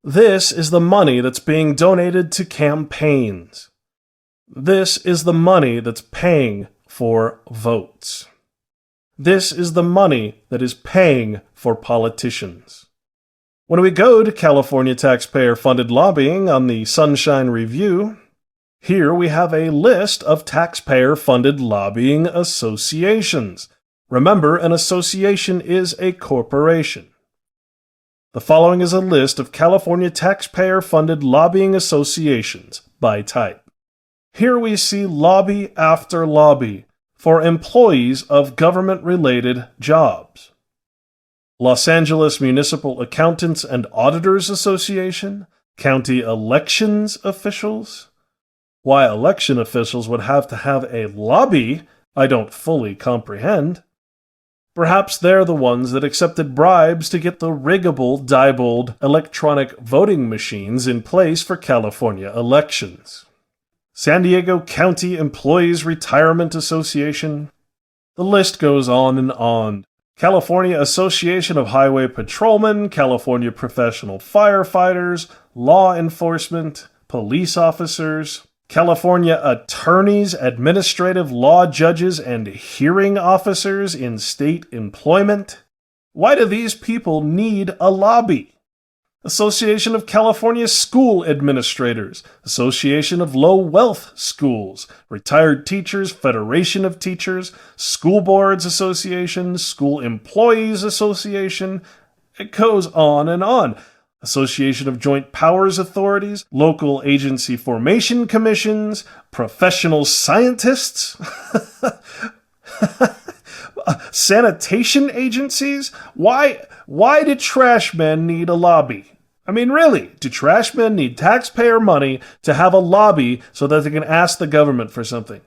This is the money that's being donated to campaigns. This is the money that's paying for votes. This is the money that is paying for politicians. When we go to California taxpayer-funded lobbying on the Sunshine Review, here we have a list of taxpayer-funded lobbying associations. Remember, an association is a corporation. The following is a list of California taxpayer-funded lobbying associations by type. Here we see lobby after lobby for employees of government-related jobs. Los Angeles Municipal Accountants and Auditors Association, county elections officials. Why election officials would have to have a lobby, I don't fully comprehend. Perhaps they're the ones that accepted bribes to get the riggable, Diebold electronic voting machines in place for California elections. San Diego County Employees Retirement Association. The list goes on and on. California Association of Highway Patrolmen, California Professional Firefighters, Law Enforcement, Police Officers, California Attorneys, Administrative Law Judges, and Hearing Officers in State Employment. Why do these people need a lobby? Association of California School Administrators, Association of Low Wealth Schools, Retired Teachers, Federation of Teachers, School Boards Association, School Employees Association. It goes on and on. Association of Joint Powers Authorities, Local Agency Formation Commissions, Professional Scientists, sanitation agencies. Why do trash men need a lobby? I mean, really, do trash men need taxpayer money to have a lobby so that they can ask the government for something?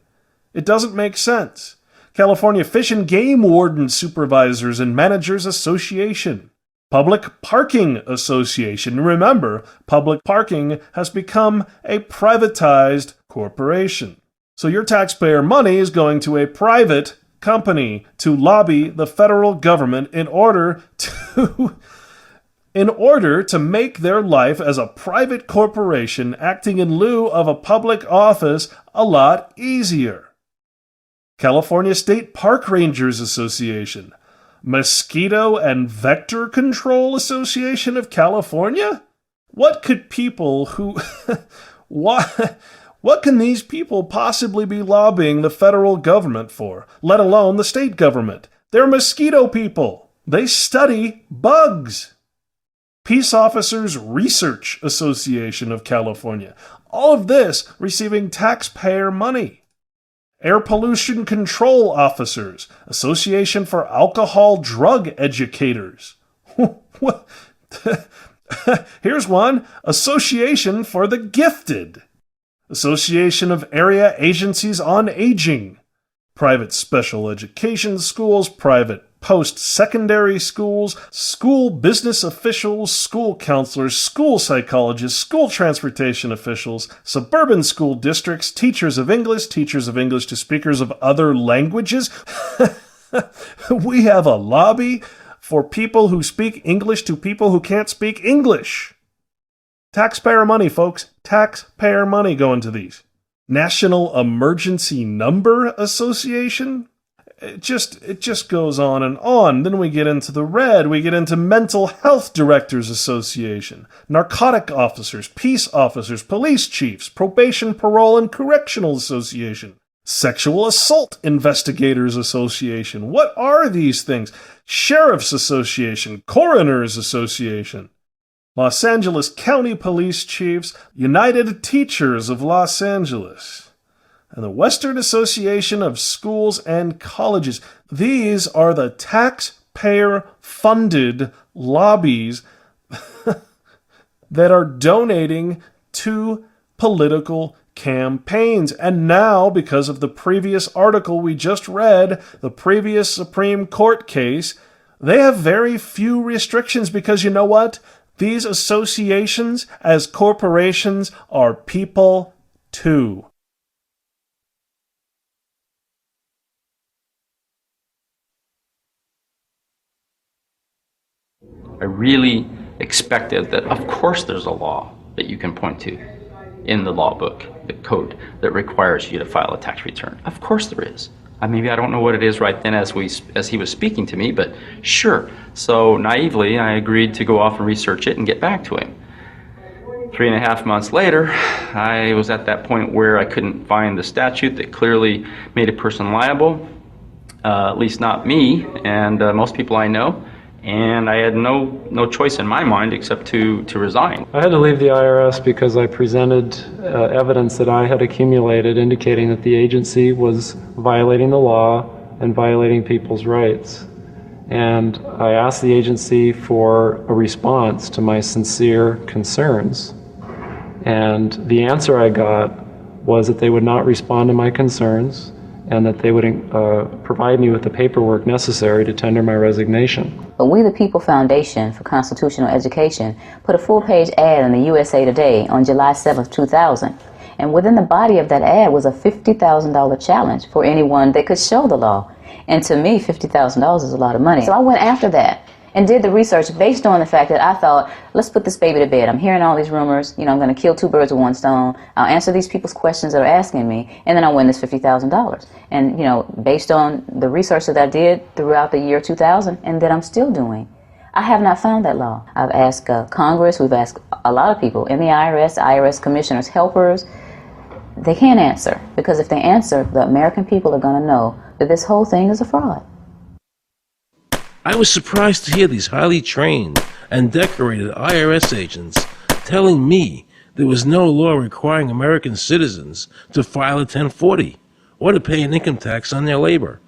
It doesn't make sense. California Fish and Game Warden Supervisors and Managers Association. Public Parking Association. Remember, public parking has become a privatized corporation. So your taxpayer money is going to a private company to lobby the federal government in order to make their life as a private corporation acting in lieu of a public office a lot easier. California State Park Rangers Association. Mosquito and Vector Control Association of California? What could people who... What can these people possibly be lobbying the federal government for, let alone the state government? They're mosquito people. They study bugs. Peace Officers Research Association of California. All of this receiving taxpayer money. Air Pollution Control Officers, Association for Alcohol Drug Educators. Here's one, Association for the Gifted. Association of Area Agencies on Aging. Private special education schools, private post-secondary schools, school business officials, school counselors, school psychologists, school transportation officials, suburban school districts, teachers of English to speakers of other languages. We have a lobby for people who speak English to people who can't speak English. Taxpayer money, folks. Taxpayer money going to these. National Emergency Number Association? It just goes on and on. Then we get into the red. We get into Mental Health Directors Association, Narcotic Officers, Peace Officers, Police Chiefs, Probation, Parole, and Correctional Association, Sexual Assault Investigators Association. What are these things? Sheriff's Association, Coroners Association, Los Angeles County Police Chiefs, United Teachers of Los Angeles, and the Western Association of Schools and Colleges. These are the taxpayer-funded lobbies that are donating to political campaigns. And now, because of the previous article we just read, the previous Supreme Court case, they have very few restrictions because you know what? These associations, as corporations, are people too. I really expected that, of course, there's a law that you can point to in the law book, the code, that requires you to file a tax return. Of course there is. Maybe I don't know what it is right then as he was speaking to me, but sure. So naively, I agreed to go off and research it and get back to him. 3.5 months later, I was at that point where I couldn't find the statute that clearly made a person liable, at least not me and most people I know. And I had no choice in my mind except to resign. I had to leave the IRS because I presented evidence that I had accumulated indicating that the agency was violating the law and violating people's rights. And I asked the agency for a response to my sincere concerns. And the answer I got was that they would not respond to my concerns and that they would provide me with the paperwork necessary to tender my resignation. But We the People Foundation for Constitutional Education put a full-page ad in the USA Today on July 7th, 2000. And within the body of that ad was a $50,000 challenge for anyone that could show the law. And to me, $50,000 is a lot of money. So I went after that and did the research based on the fact that I thought, let's put this baby to bed. I'm hearing all these rumors. I'm going to kill two birds with one stone. I'll answer these people's questions that are asking me, and then I'll win this $50,000. And, based on the research that I did throughout the year 2000 and that I'm still doing, I have not found that law. I've asked Congress, we've asked a lot of people in the IRS commissioners, helpers. They can't answer, because if they answer, the American people are going to know that this whole thing is a fraud. I was surprised to hear these highly trained and decorated IRS agents telling me there was no law requiring American citizens to file a 1040 or to pay an income tax on their labor.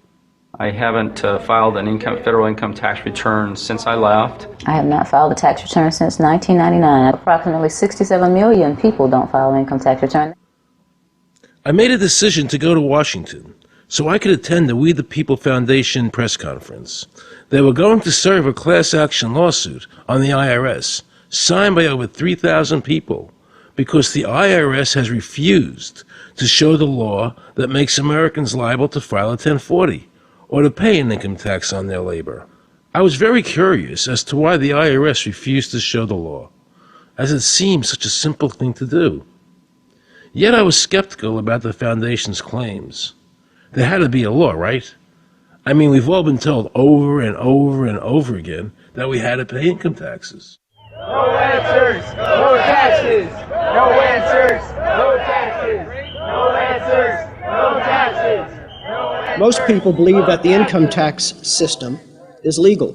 I haven't filed an federal income tax return since I left. I have not filed a tax return since 1999. Approximately 67 million people don't file an income tax return. I made a decision to go to Washington so I could attend the We the People Foundation press conference. They were going to serve a class action lawsuit on the IRS, signed by over 3,000 people, because the IRS has refused to show the law that makes Americans liable to file a 1040 or to pay an income tax on their labor. I was very curious as to why the IRS refused to show the law, as it seemed such a simple thing to do. Yet I was skeptical about the foundation's claims. There had to be a law, right? We've all been told over and over and over again that we had to pay income taxes. No answers, no taxes. No answers, no taxes. No answers, no taxes. Most people believe that the income tax system is legal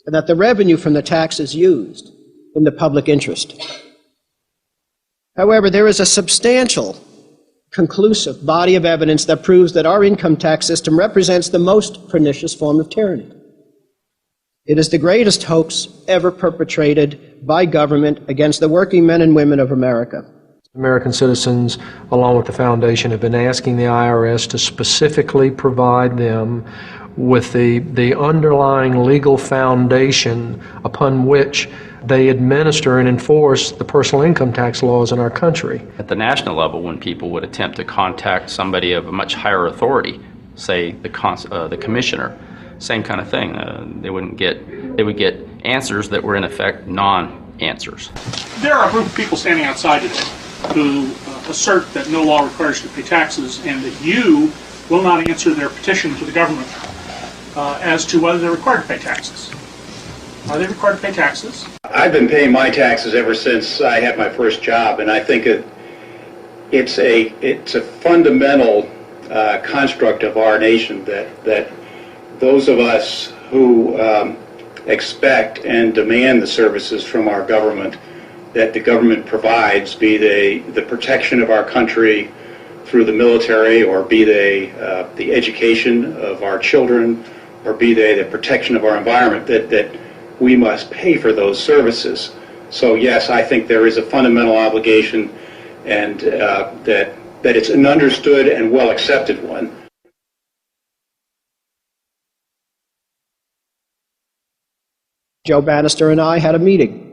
and that the revenue from the tax is used in the public interest. However, there is a substantial, conclusive body of evidence that proves that our income tax system represents the most pernicious form of tyranny. It is the greatest hoax ever perpetrated by government against the working men and women of America. American citizens, along with the foundation, have been asking the IRS to specifically provide them with the underlying legal foundation upon which they administer and enforce the personal income tax laws in our country. At the national level, when people would attempt to contact somebody of a much higher authority, say the commissioner, same kind of thing. They would get answers that were in effect non-answers. There are a group of people standing outside today who assert that no law requires you to pay taxes and that you will not answer their petition to the government as to whether they're required to pay taxes. Are they required to pay taxes? I've been paying my taxes ever since I had my first job, and I think it's a fundamental construct of our nation that those of us who expect and demand the services from our government that the government provides, be they the protection of our country through the military, or be they the education of our children, or be they the protection of our environment, that we must pay for those services. So yes, I think there is a fundamental obligation, and that it's an understood and well accepted one. Joe Bannister and I had a meeting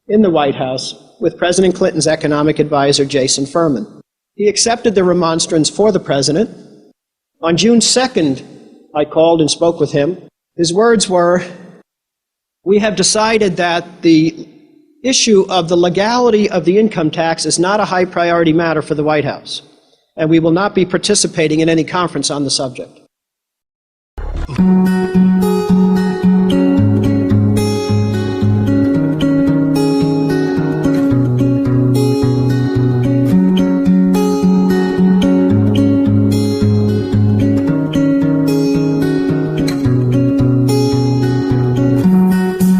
in the White House with President Clinton's economic advisor, Jason Furman. He accepted the remonstrance for the president. On June 2nd, I called and spoke with him. His words were, we have decided that the issue of the legality of the income tax is not a high priority matter for the White House, and we will not be participating in any conference on the subject.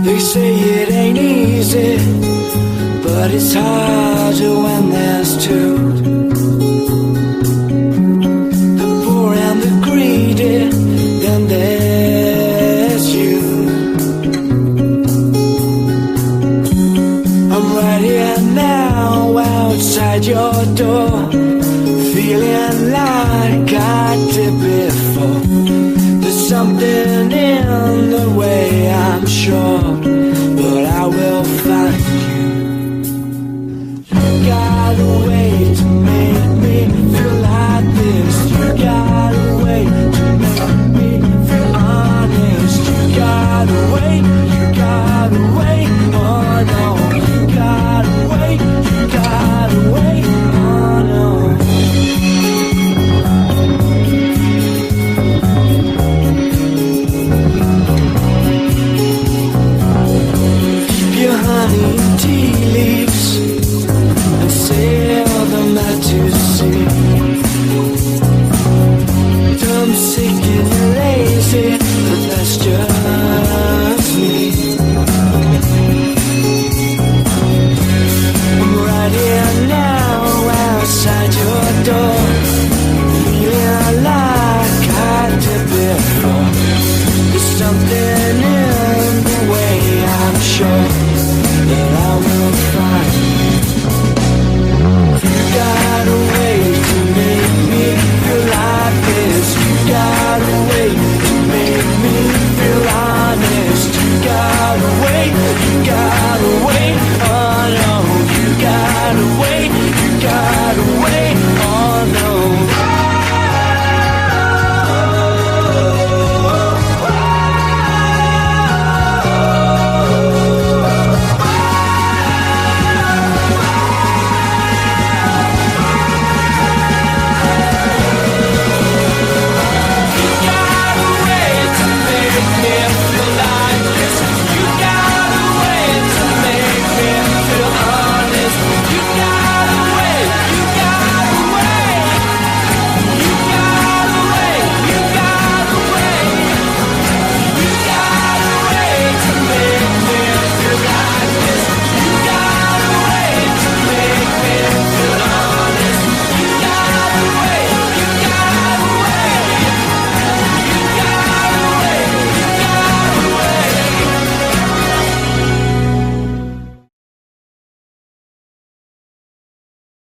They say it ain't easy, but it's harder when there's two. The poor and the greedy, then there's you. I'm right here now outside your door, feeling like I did before. There's something in the way, I'm sure, but I will find you. You got a way to make me feel like this. You got a way to make me feel honest. You got a way, you got a way, oh no. You got a way, you got a way, oh no. Your honey and tea leaves and sail them out to sea. I'm sick and lazy, but that's just me. I'm right here now outside your door, feeling like I did before. There's something in the way, I'm sure.